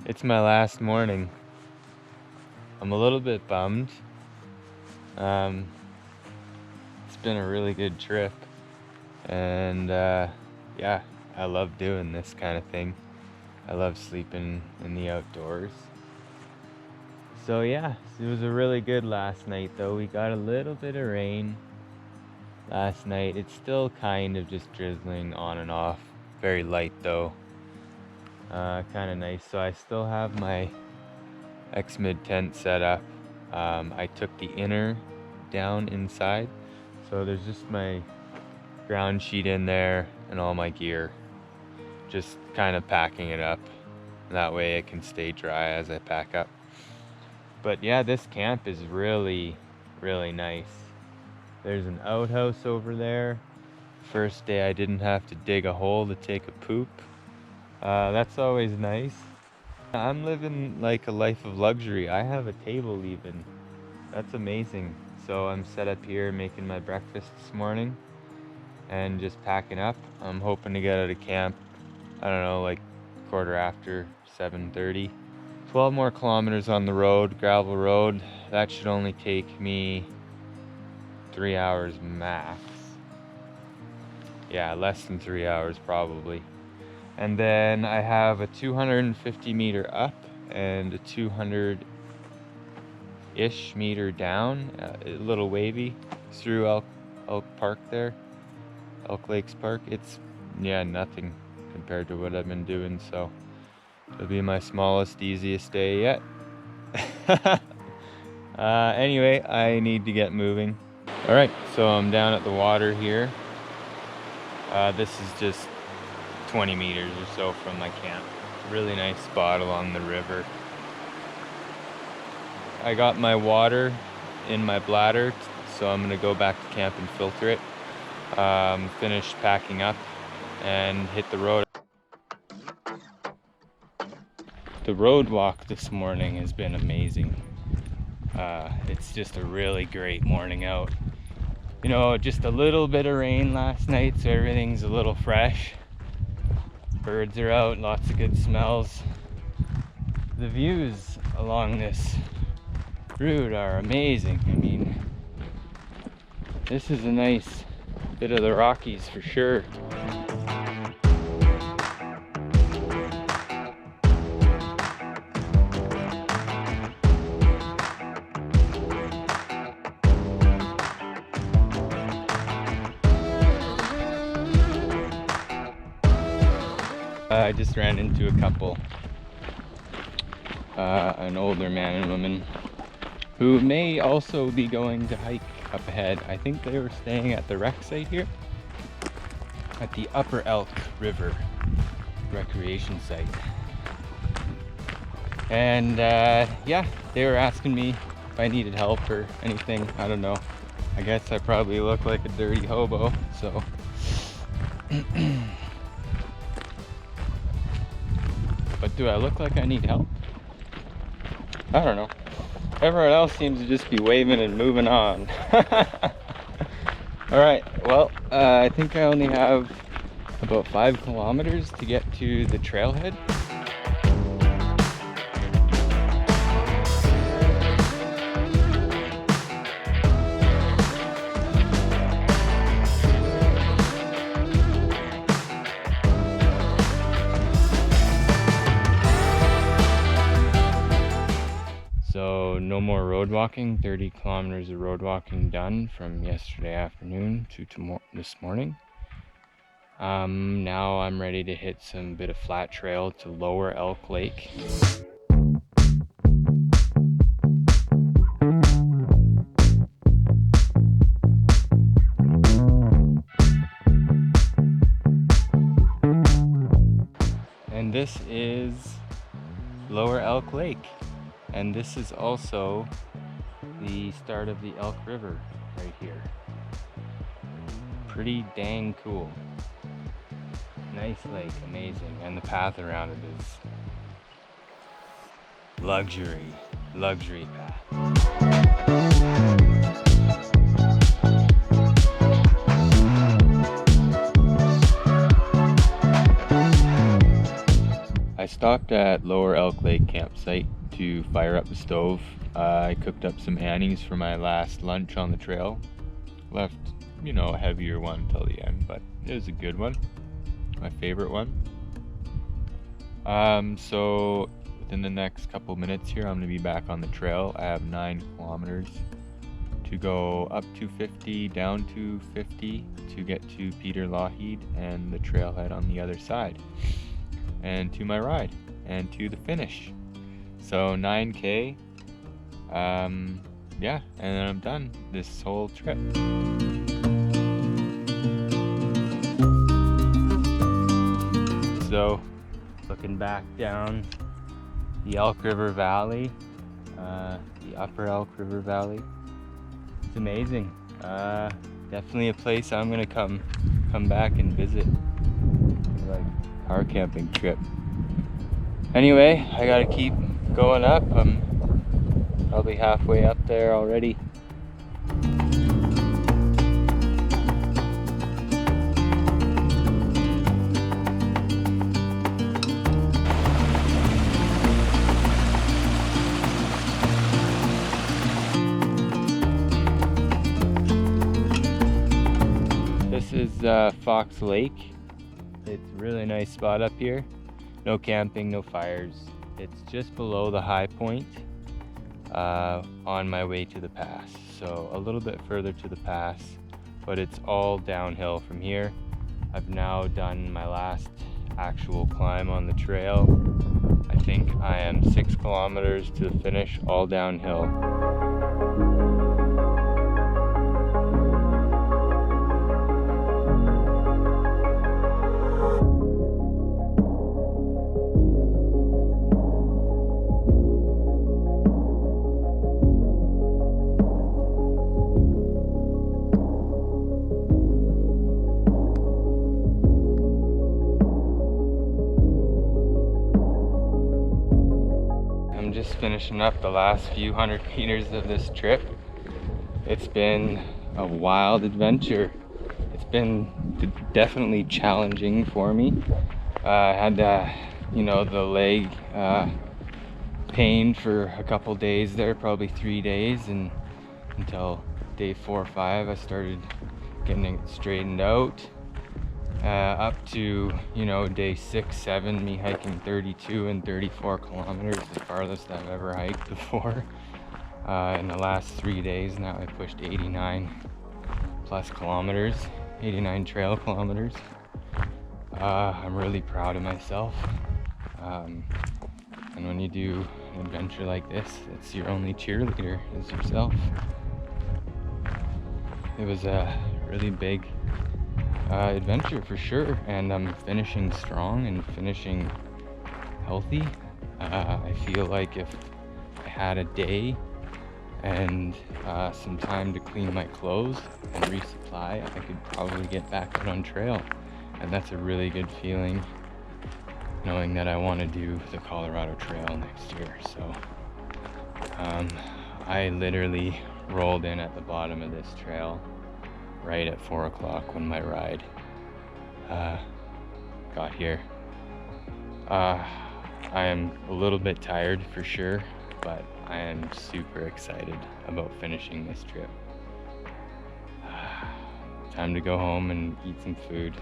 It's my last morning. I'm a little bit bummed. It's been a really good trip, and yeah, I love doing this kind of thing. I love sleeping in the outdoors. So yeah, it was a really good last night though. We got a little bit of rain last night. It's still kind of just drizzling on and off. Very light though. Kind of nice. So I still have my X-Mid tent set up. I took the inner down inside, so there's just my ground sheet in there and all my gear, just kind of packing it up. That way it can stay dry as I pack up. But yeah, this camp is really nice. There's an outhouse over there. First day I didn't have to dig a hole to take a poop. That's always nice. I'm living like a life of luxury. I have a table even. That's amazing. So I'm set up here making my breakfast this morning and just packing up. I'm hoping to get out of camp, I don't know, like 7:15. 12 more kilometers on the road, gravel road. That should only take me 3 hours max. Yeah, less than 3 hours probably. And then I have a 250 meter up and a 200-ish meter down, a little wavy through Elk Park there, Elk Lakes Park. It's, yeah, nothing compared to what I've been doing, so it'll be my smallest, easiest day yet. Anyway, I need to get moving. All right, so I'm down at the water here. This is just 20 meters or so from my camp. Really nice spot along the river. I got my water in my bladder, so I'm gonna go back to camp and filter it. Finished packing up and hit the road. The road walk this morning has been amazing. It's just a really great morning out. You know, just a little bit of rain last night, so everything's a little fresh. Birds are out, lots of good smells. The views along this route are amazing. I mean, this is a nice bit of the Rockies for sure. I just ran into a couple, an older man and woman, who may also be going to hike up ahead. I think they were staying at the rec site here, at the Upper Elk River recreation site. And yeah, they were asking me if I needed help or anything. I don't know. I guess I probably look like a dirty hobo, so. But do I look like I need help? I don't know. Everyone else seems to just be waving and moving on. All right, well, I think I only have about 5 kilometers to get to the trailhead. So no more road walking. 30 kilometers of road walking done from yesterday afternoon to this morning. Now I'm ready to hit some bit of flat trail to Lower Elk Lake. And this is Lower Elk Lake. And this is also the start of the Elk River right here. Pretty dang cool. Nice lake, amazing. And the path around it is luxury path. I stopped at Lower Elk Lake campsite to fire up the stove. I cooked up some Annies for my last lunch on the trail. Left, a heavier one till the end, but it was a good one. My favorite one. So within the next couple minutes here, I'm gonna be back on the trail. I have 9 kilometers to go, up to 50, down to 50 to get to Peter Lougheed and the trailhead on the other side, and to my ride and to the finish. So 9K, yeah, and then I'm done this whole trip. So looking back down the Elk River Valley, the upper Elk River Valley, it's amazing. Definitely a place I'm gonna come back and visit, like car camping trip. Anyway, I gotta keep going up. I'm probably halfway up there already. This is Fox Lake. It's a really nice spot up here. No camping, no fires. It's just below the high point on my way to the pass. So a little bit further to the pass, but it's all downhill from here. I've now done my last actual climb on the trail. I think I am 6 kilometers to the finish, all downhill. Just finishing up the last few hundred meters of this trip. It's been a wild adventure. It's been definitely challenging for me. I had the leg pain for a couple days there, probably 3 days, and until day 4 or 5 I started getting it straightened out. Up to day 6, 7, me hiking 32 and 34 kilometers, the farthest I've ever hiked before. In the last 3 days now I pushed 89 plus kilometers, 89 trail kilometers. I'm really proud of myself. And when you do an adventure like this, it's your only cheerleader is yourself. It was a really big adventure for sure, and I'm finishing strong and finishing healthy. I feel like if I had a day and some time to clean my clothes and resupply, I could probably get back out on trail, and that's a really good feeling, knowing that I want to do the Colorado Trail next year. So I literally rolled in at the bottom of this trail right at 4 o'clock when my ride got here. I am a little bit tired for sure, but I am super excited about finishing this trip. Time to go home and eat some food.